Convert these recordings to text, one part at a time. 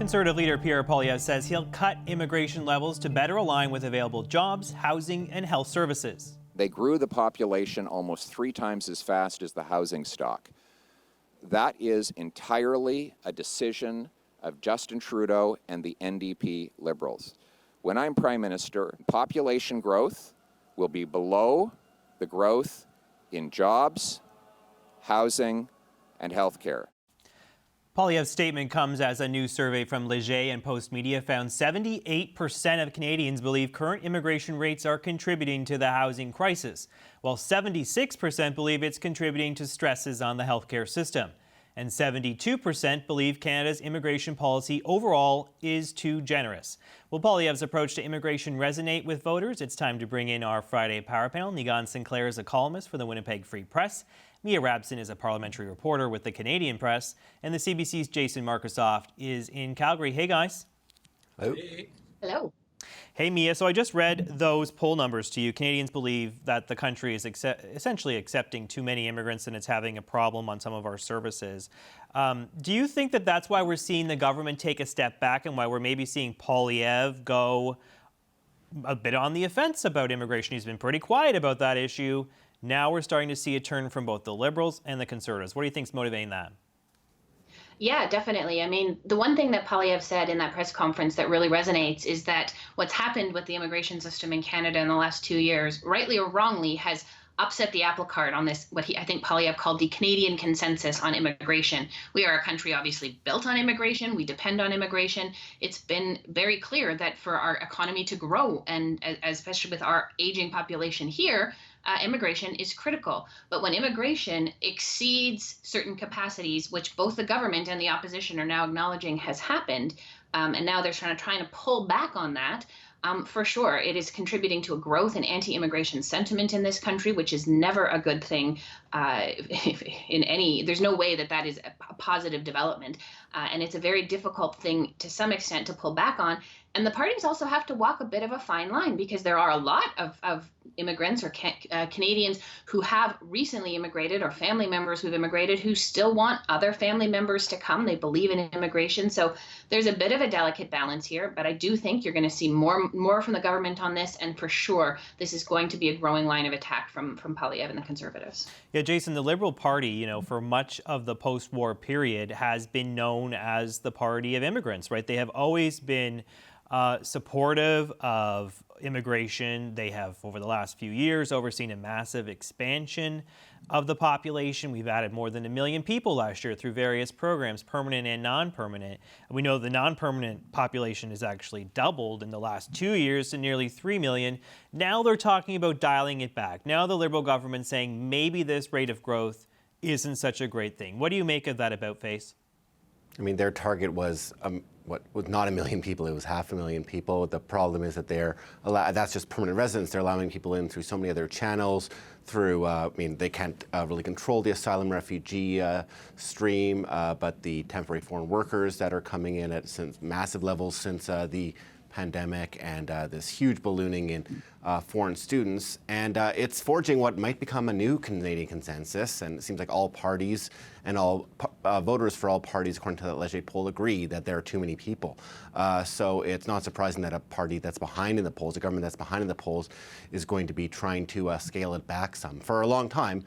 Conservative leader Pierre Poilievre says he'll cut immigration levels to better align with available jobs, housing, and health services. They grew the population almost 3 times as fast as the housing stock. That is entirely a decision of Justin Trudeau and the NDP Liberals. When I'm Prime Minister, population growth will be below the growth in jobs, housing, and health care. Poilievre's statement comes as a new survey from Leger and Post Media found 78% of Canadians believe current immigration rates are contributing to the housing crisis, while 76% believe it's contributing to stresses on the healthcare system. And 72% believe Canada's immigration policy overall is too generous. Will Poilievre's approach to immigration resonate with voters? It's time to bring in our Friday Power Panel. Nigan Sinclair is a columnist for the Winnipeg Free Press. Mia Rabson is a parliamentary reporter with the Canadian Press. And the CBC's Jason Markusoft is in Calgary. Hey, guys. Hello. Hello. Hey, Mia. So I just read those poll numbers to you. Canadians believe that the country is essentially accepting too many immigrants and it's having a problem on some of our services. Do you think that that's why we're seeing the government take a step back and why we're maybe seeing Poilievre go a bit on the offense about immigration? He's been pretty quiet about that issue. Now we're starting to see a turn from both the Liberals and the Conservatives. What do you think is motivating that? Yeah, definitely. I mean, the one thing that Poilievre said in that press conference that really resonates is that what's happened with the immigration system in Canada in the last 2 years, rightly or wrongly, has upset the apple cart on this, what I think Poilievre called the Canadian consensus on immigration. We are a country obviously built on immigration. We depend on immigration. It's been very clear that for our economy to grow, and especially with our aging population here, immigration is critical. But when immigration exceeds certain capacities, which both the government and the opposition are now acknowledging has happened, and now they're trying to pull back on that, for sure, it is contributing to a growth in anti-immigration sentiment in this country, which is never a good thing there's no way that that is a positive development. And it's a very difficult thing to some extent to pull back on. And the parties also have to walk a bit of a fine line because there are a lot of immigrants or Canadians who have recently immigrated or family members who've immigrated who still want other family members to come. They believe in immigration. So there's a bit of a delicate balance here, but I do think you're going to see more from the government on this. And for sure, this is going to be a growing line of attack from Poilievre and the Conservatives. Yeah, Jason, the Liberal Party, for much of the post-war period has been known as the party of immigrants, right? They have always been supportive of immigration. They have, over the last few years, overseen a massive expansion of the population. We've added more than 1 million people last year through various programs, permanent and non-permanent. We know the non-permanent population has actually doubled in the last 2 years to nearly 3 million. Now they're talking about dialing it back. Now the Liberal government saying maybe this rate of growth isn't such a great thing. What do you make of that about-face? I mean, their target was was not 1 million people, it was 500,000 people. The problem is that that's just permanent residents. They're allowing people in through so many other channels, through, they can't really control the asylum refugee stream, but the temporary foreign workers that are coming in at massive levels since the pandemic and this huge ballooning in foreign students. And it's forging what might become a new Canadian consensus. And it seems like all parties and all voters for all parties, according to that Leger poll, agree that there are too many people. So it's not surprising that a party that's behind in the polls, a government that's behind in the polls, is going to be trying to scale it back some. For a long time,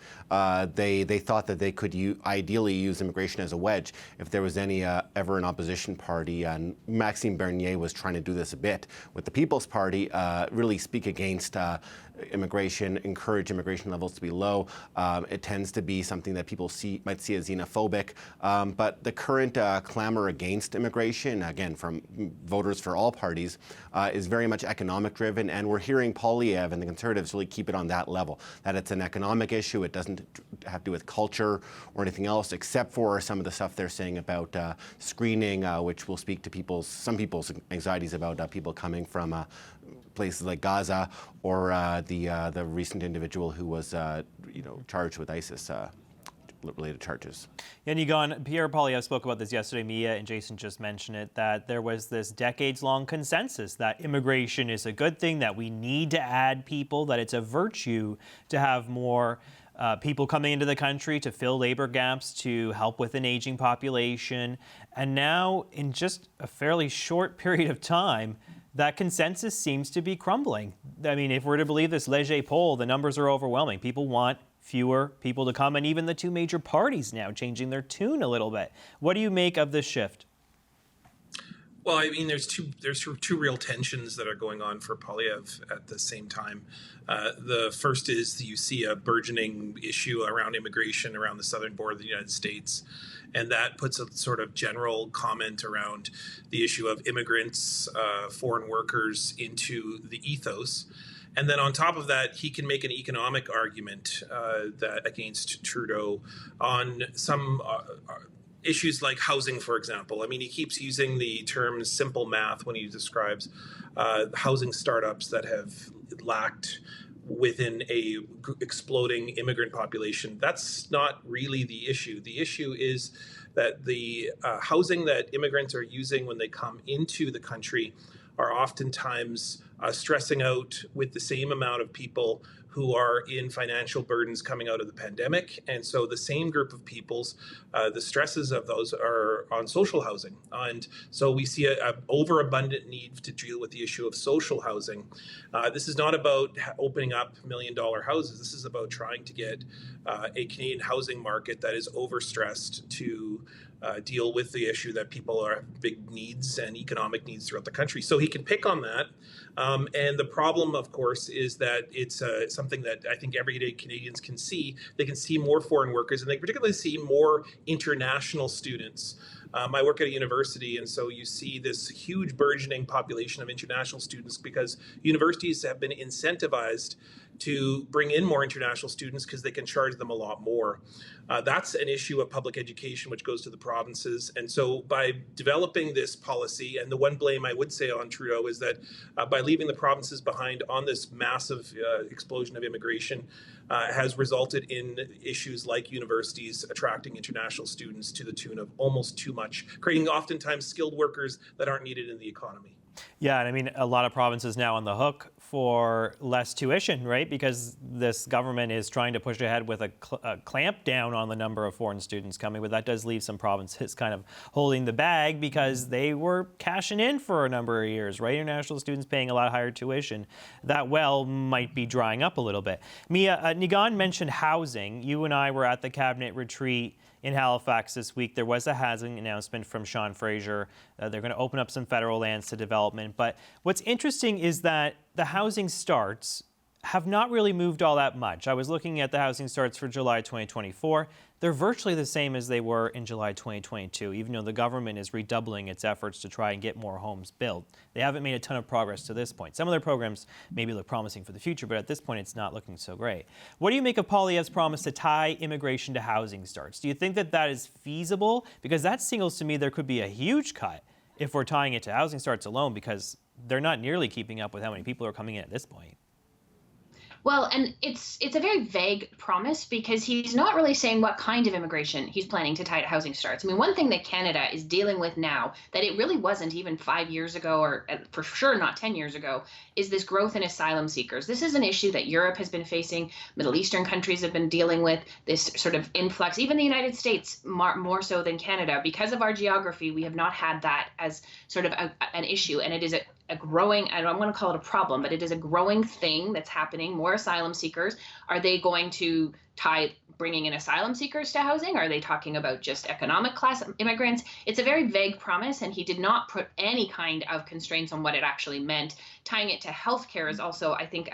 they thought that they could ideally use immigration as a wedge. If there was any ever an opposition party, and Maxime Bernier was trying to do this a bit with the People's Party, really speak against immigration, encourage immigration levels to be low. It tends to be something that people might see as xenophobic. But the current clamor against immigration, again, from voters for all parties, is very much economic driven. And we're hearing Poilievre and the Conservatives really keep it on that level, that it's an economic issue. It doesn't have to do with culture or anything else, except for some of the stuff they're saying about screening, which will speak to some people's anxieties about people coming from places like Gaza, or the recent individual who was charged with ISIS related charges. And Pierre Poilievre spoke about this yesterday. Mia and Jason just mentioned it, that there was this decades-long consensus that immigration is a good thing, that we need to add people, that it's a virtue to have more people coming into the country to fill labor gaps, to help with an aging population. And now, in just a fairly short period of time, that consensus seems to be crumbling. I mean, if we're to believe this Leger poll, the numbers are overwhelming. People want fewer people to come, and even the two major parties now changing their tune a little bit. What do you make of this shift? Well, I mean, there's two real tensions that are going on for Poilievre at the same time. The first is you see a burgeoning issue around immigration around the southern border of the United States, and that puts a sort of general comment around the issue of immigrants, foreign workers into the ethos. And then on top of that, he can make an economic argument that against Trudeau on some issues like housing, for example. I mean, he keeps using the term simple math when he describes housing startups that have lacked within a exploding immigrant population. That's not really the issue. The issue is that the housing that immigrants are using when they come into the country are oftentimes stressing out with the same amount of people who are in financial burdens coming out of the pandemic. And so the same group of peoples, the stresses of those are on social housing. And so we see an overabundant need to deal with the issue of social housing. This is not about opening up $1 million houses. This is about trying to get a Canadian housing market that is overstressed to deal with the issue that people are big needs and economic needs throughout the country. So he can pick on that. And the problem, of course, is that it's something that I think everyday Canadians can see. They can see more foreign workers, and they particularly see more international students. I work at a university, and so you see this huge burgeoning population of international students because universities have been incentivized to bring in more international students because they can charge them a lot more. That's an issue of public education, which goes to the provinces. And so by developing this policy, and the one blame I would say on Trudeau is that by leaving the provinces behind on this massive explosion of immigration has resulted in issues like universities attracting international students to the tune of almost too much, creating oftentimes skilled workers that aren't needed in the economy. Yeah, and I mean, a lot of provinces now on the hook for less tuition, right? Because this government is trying to push ahead with a clamp down on the number of foreign students coming, but that does leave some provinces kind of holding the bag because they were cashing in for a number of years, right? International students paying a lot higher tuition. That well might be drying up a little bit. Mia, Nigan mentioned housing. You and I were at the cabinet retreat in Halifax this week. There was a housing announcement from Sean Fraser. They're going to open up some federal lands to development. But what's interesting is that the housing starts have not really moved all that much. I was looking at the housing starts for July 2024. They're virtually the same as they were in July 2022, even though the government is redoubling its efforts to try and get more homes built. They haven't made a ton of progress to this point. Some of their programs maybe look promising for the future, but at this point, it's not looking so great. What do you make of Poilievre's promise to tie immigration to housing starts? Do you think that that is feasible? Because that signals to me there could be a huge cut if we're tying it to housing starts alone, because they're not nearly keeping up with how many people are coming in at this point. Well, and it's a very vague promise because he's not really saying what kind of immigration he's planning to tie to housing starts. I mean, one thing that Canada is dealing with now that it really wasn't even 5 years ago, or for sure not 10 years ago, is this growth in asylum seekers. This is an issue that Europe has been facing, Middle Eastern countries have been dealing with, this sort of influx, even the United States more so than Canada. Because of our geography, we have not had that as sort of an issue, and it is a growing, I don't want to call it a problem, but it is a growing thing that's happening. More asylum seekers. Are they going to tie bringing in asylum seekers to housing? Are they talking about just economic class immigrants? It's a very vague promise, and he did not put any kind of constraints on what it actually meant. Tying it to healthcare is also, I think,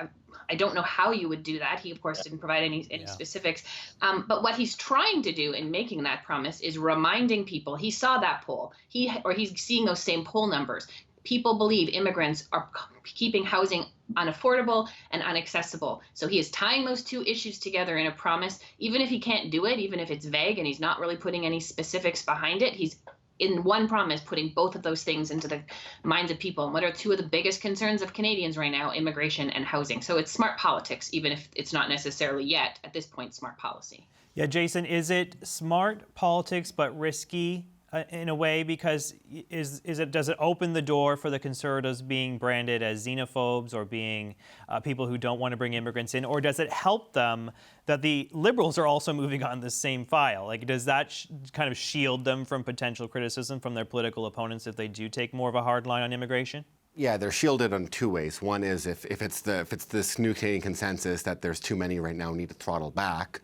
I don't know how you would do that. He, of course, didn't provide any specifics. But what he's trying to do in making that promise is reminding people, he saw that poll, he's seeing those same poll numbers. People believe immigrants are keeping housing unaffordable and inaccessible. So he is tying those two issues together in a promise. Even if he can't do it, even if it's vague and he's not really putting any specifics behind it, he's in one promise putting both of those things into the minds of people. And what are two of the biggest concerns of Canadians right now? Immigration and housing. So it's smart politics, even if it's not necessarily yet, at this point, smart policy. Yeah, Jason, is it smart politics but risky in a way, because does it open the door for the Conservatives being branded as xenophobes or being people who don't want to bring immigrants in, or does it help them that the Liberals are also moving on this same file? Like, does that kind of shield them from potential criticism from their political opponents if they do take more of a hard line on immigration? Yeah, they're shielded in two ways. One is if it's this new Canadian consensus that there's too many right now, we need to throttle back,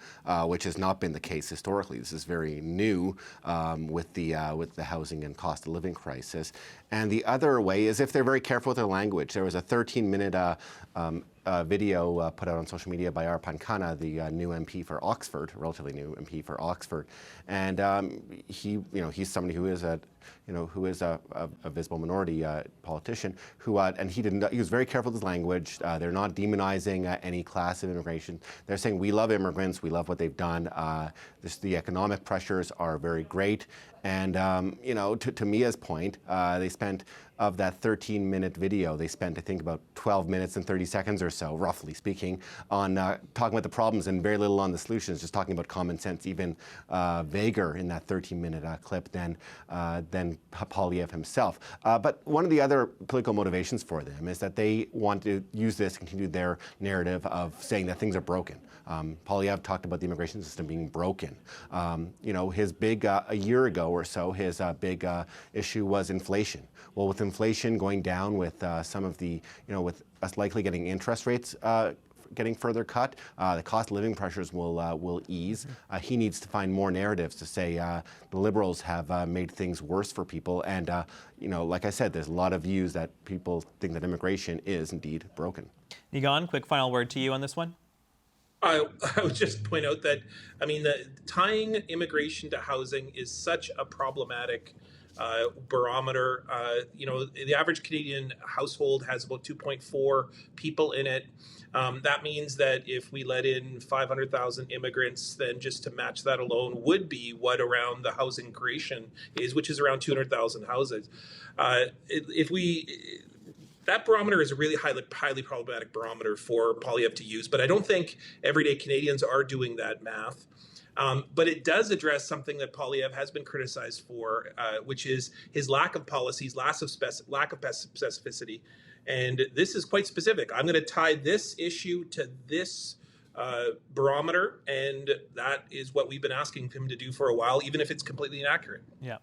which has not been the case historically. This is very new with the housing and cost of living crisis. And the other way is if they're very careful with their language. There was a 13-minute video put out on social media by Arpan Khanna, the new MP for Oxford, relatively new MP for Oxford, and he's somebody who is a visible minority politician and he was very careful with his language. They're not demonizing any class of immigration. They're saying we love immigrants, we love what they've done. The economic pressures are very great, and to Mia's point, they spent. Of that 13-minute video, they spent, I think, about 12 minutes and 30 seconds or so, roughly speaking, on talking about the problems and very little on the solutions, just talking about common sense, even vaguer in that 13-minute clip than Poilievre himself. But one of the other political motivations for them is that they want to use this, continue their narrative of saying that things are broken. Poilievre talked about the immigration system being broken. His big, a year ago or so, his big issue was inflation. Well, with inflation going down, with some of the, with us likely getting interest rates getting further cut, the cost of living pressures will ease. He needs to find more narratives to say the Liberals have made things worse for people. And, like I said, there's a lot of views that people think that immigration is indeed broken. Nigan, quick final word to you on this one. I would just point out that, tying immigration to housing is such a problematic barometer. The average Canadian household has about 2.4 people in it. That means that if we let in 500,000 immigrants, then just to match that alone would be what around the housing creation is, which is around 200,000 houses. That barometer is a really highly problematic barometer for Poilievre to use, but I don't think everyday Canadians are doing that math. But it does address something that Poilievre has been criticized for, which is his lack of policies, lack of specificity. And this is quite specific. I'm going to tie this issue to this barometer, and that is what we've been asking him to do for a while, even if it's completely inaccurate. Yeah.